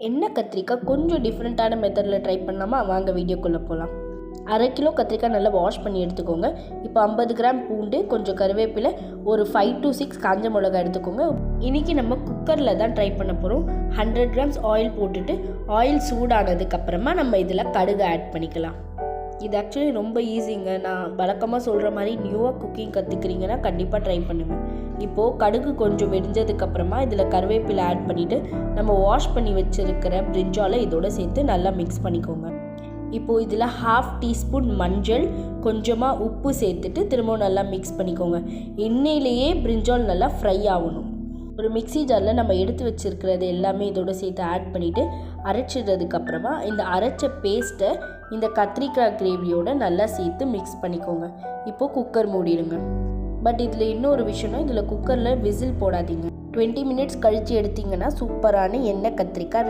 எண்ணெய் கத்திரிக்காய் கொஞ்சம் டிஃப்ரெண்ட்டான மெத்தடில் ட்ரை பண்ணாமல் வாங்க வீடியோக்குள்ளே போகலாம். 1/2 கிலோ கத்திரிக்காய் நல்லா வாஷ் பண்ணி எடுத்துக்கோங்க. இப்போ 50 கிராம் பூண்டு, கொஞ்சம் கருவேப்பிலை, ஒரு 5 to 6 காஞ்ச மிளகாய் எடுத்துக்கோங்க. இன்றைக்கி நம்ம குக்கரில் தான் ட்ரை பண்ண போகிறோம். 100 கிராம்ஸ் ஆயில் போட்டுட்டு ஆயில் சூடானதுக்கப்புறமா நம்ம இதில் கடுகு ஆட் பண்ணிக்கலாம். இது ஆக்சுவலி ரொம்ப ஈஸிங்க. நான் வழக்கமாக சொல்கிற மாதிரி நியூவாக குக்கிங் கற்றுக்கிறீங்கன்னா கண்டிப்பாக ட்ரை பண்ணுங்கள். இப்போது கடுகு கொஞ்சம் வெடிஞ்சதுக்கப்புறமா இதில் கருவேப்பிலை ஆட் பண்ணிவிட்டு நம்ம வாஷ் பண்ணி வச்சுருக்கிற பிரிஞ்சாலை இதோட சேர்த்து நல்லா மிக்ஸ் பண்ணிக்கோங்க. இப்போது இதில் 1/2 டீஸ்பூன் மஞ்சள், கொஞ்சமாக உப்பு சேர்த்துட்டு திரும்பவும் நல்லா மிக்ஸ் பண்ணிக்கோங்க. எண்ணெயிலேயே பிரிஞ்சால் நல்லா ஃப்ரை ஆகணும். ஒரு மிக்ஸி ஜாரில் நம்ம எடுத்து வச்சுருக்கிறது எல்லாமே இதோட சேர்த்து ஆட் பண்ணிவிட்டு அரைச்சிடுறதுக்கப்புறமா இந்த அரைச்ச பேஸ்ட்டை இந்த கத்திரிக்காய் கிரேவியோடு நல்லா சேர்த்து மிக்ஸ் பண்ணிக்கோங்க. இப்போது குக்கர் மூடிடுங்க. பட் இதில் இன்னொரு விஷயம்னா, இதில் குக்கரில் விசில் போடாதீங்க. 20 மினிட்ஸ் கழித்து எடுத்திங்கன்னா சூப்பரான எண்ணெய் கத்திரிக்காய்